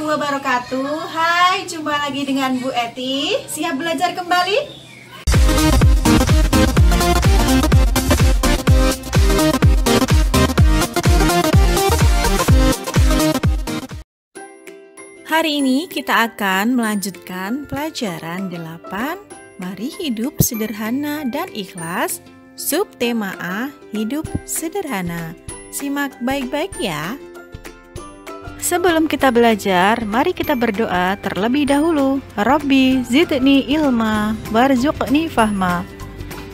wabarakatuh. Hai, jumpa lagi dengan Bu Eti. Siap belajar kembali? Hari ini kita akan melanjutkan pelajaran 8. Mari hidup sederhana dan ikhlas. Subtema A, hidup sederhana. Simak baik-baik ya. Sebelum kita belajar, mari kita berdoa terlebih dahulu. Rabbi zidni ilma warzuqni fahma.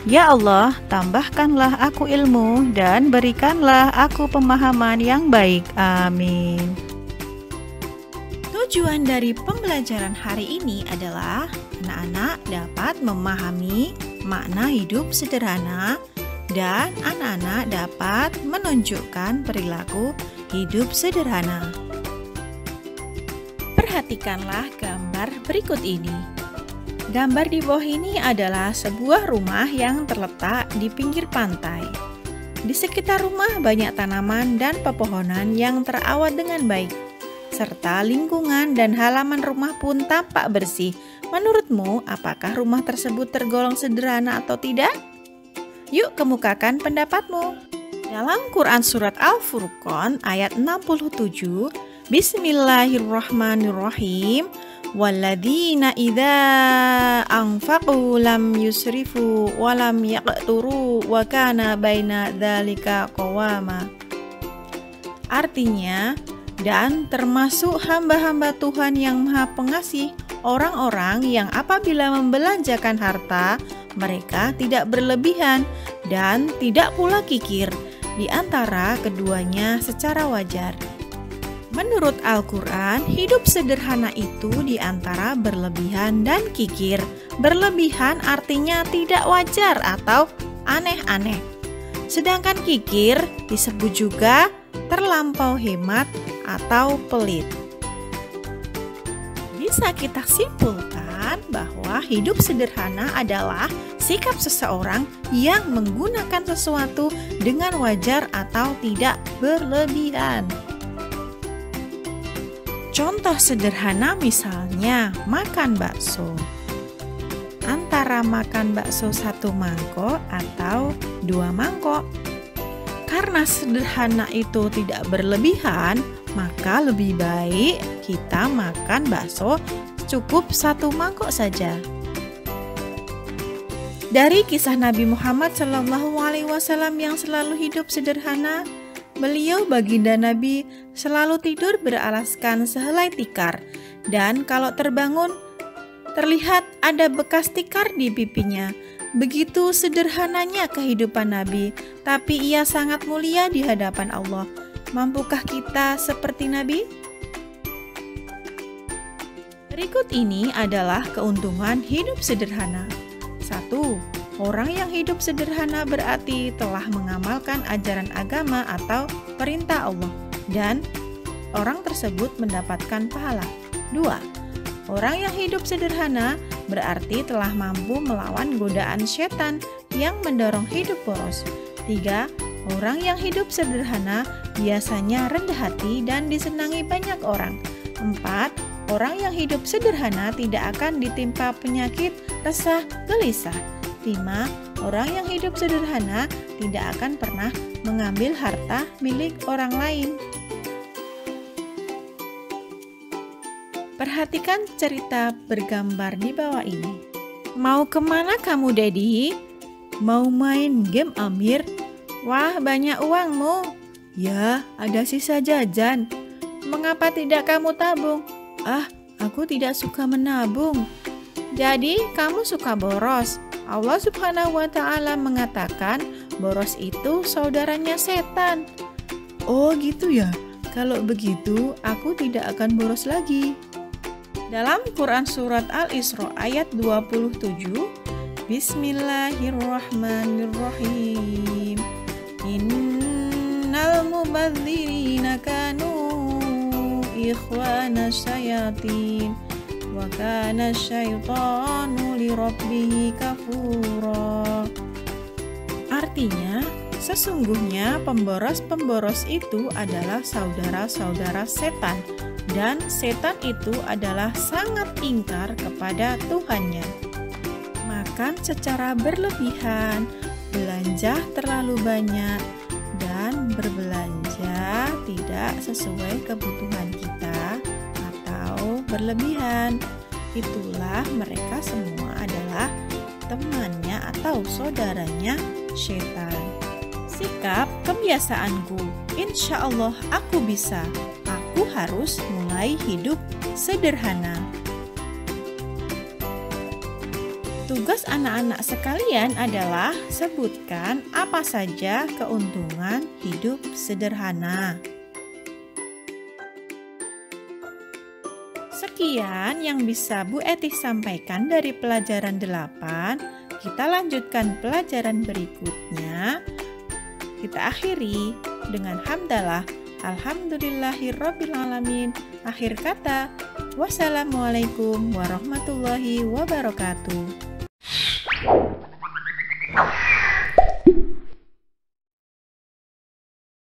Ya Allah, tambahkanlah aku ilmu dan berikanlah aku pemahaman yang baik. Amin. Tujuan dari pembelajaran hari ini adalah anak-anak dapat memahami makna hidup sederhana dan anak-anak dapat menunjukkan perilaku hidup sederhana. Perhatikanlah gambar berikut ini. Gambar di bawah ini adalah sebuah rumah yang terletak di pinggir pantai. Di sekitar rumah banyak tanaman dan pepohonan yang terawat dengan baik, serta lingkungan dan halaman rumah pun tampak bersih. Menurutmu, apakah rumah tersebut tergolong sederhana atau tidak? Yuk kemukakan pendapatmu. Dalam Quran Surat Al-Furqan ayat 67, Bismillahirrahmanirrahim. Walladzina idza anfaqu lam yusrifu wa lam yaqturu wa kana baina dzalika qawama. Artinya, dan termasuk hamba-hamba Tuhan yang Maha Pengasih, orang-orang yang apabila membelanjakan harta, mereka tidak berlebihan dan tidak pula kikir, di antara keduanya secara wajar. Menurut Al-Quran, hidup sederhana itu di antara berlebihan dan kikir. Berlebihan artinya tidak wajar atau aneh-aneh. Sedangkan kikir disebut juga terlampau hemat atau pelit. Bisa kita simpulkan bahwa hidup sederhana adalah sikap seseorang yang menggunakan sesuatu dengan wajar atau tidak berlebihan. Contoh sederhana misalnya makan bakso. Antara makan bakso 1 mangkok atau 2 mangkok. Karena sederhana itu tidak berlebihan, maka lebih baik kita makan bakso cukup 1 mangkok saja. Dari kisah Nabi Muhammad SAW yang selalu hidup sederhana, beliau baginda Nabi selalu tidur beralaskan sehelai tikar, dan kalau terbangun terlihat ada bekas tikar di pipinya. Begitu sederhananya kehidupan Nabi, tapi ia sangat mulia di hadapan Allah. Mampukah kita seperti Nabi? Berikut ini adalah keuntungan hidup sederhana. 1. Orang yang hidup sederhana berarti telah mengamalkan ajaran agama atau perintah Allah, dan orang tersebut mendapatkan pahala. 2. Orang yang hidup sederhana berarti telah mampu melawan godaan setan yang mendorong hidup boros. 3. Orang yang hidup sederhana biasanya rendah hati dan disenangi banyak orang. 4. Orang yang hidup sederhana tidak akan ditimpa penyakit resah gelisah. 5. Orang yang hidup sederhana tidak akan pernah mengambil harta milik orang lain. Perhatikan cerita bergambar di bawah ini. Mau kemana kamu, Dedi? Mau main game Amir? Wah, banyak uangmu. Ya, ada sisa jajan. Mengapa tidak kamu tabung? Ah, aku tidak suka menabung. Jadi, kamu suka boros. Allah Subhanahu wa Ta'ala mengatakan boros itu saudaranya setan. Oh gitu ya, kalau begitu aku tidak akan boros lagi. Dalam Quran Surat Al-Isra ayat 27, Bismillahirrahmanirrahim. Innal mubadzirina kanu ikhwana syayatin wa kana syaitanu lirabbih kafura. Artinya, Sesungguhnya pemboros-pemboros itu adalah saudara-saudara setan, dan setan itu adalah sangat ingkar kepada Tuhannya. Makan secara berlebihan, belanja terlalu banyak, dan berbelanja tidak sesuai kebutuhan kita atau berlebihan. Itulah mereka semua adalah temannya atau saudaranya setan. Sikap kebiasaanku, insya Allah aku bisa. Aku harus mulai hidup sederhana. Tugas anak-anak sekalian adalah sebutkan apa saja keuntungan hidup sederhana. Sekian yang bisa Bu Etih sampaikan dari pelajaran 8. Kita lanjutkan pelajaran berikutnya. Kita akhiri dengan hamdalah. Alhamdulillahirrabbilalamin. Akhir kata, wassalamualaikum warahmatullahi wabarakatuh.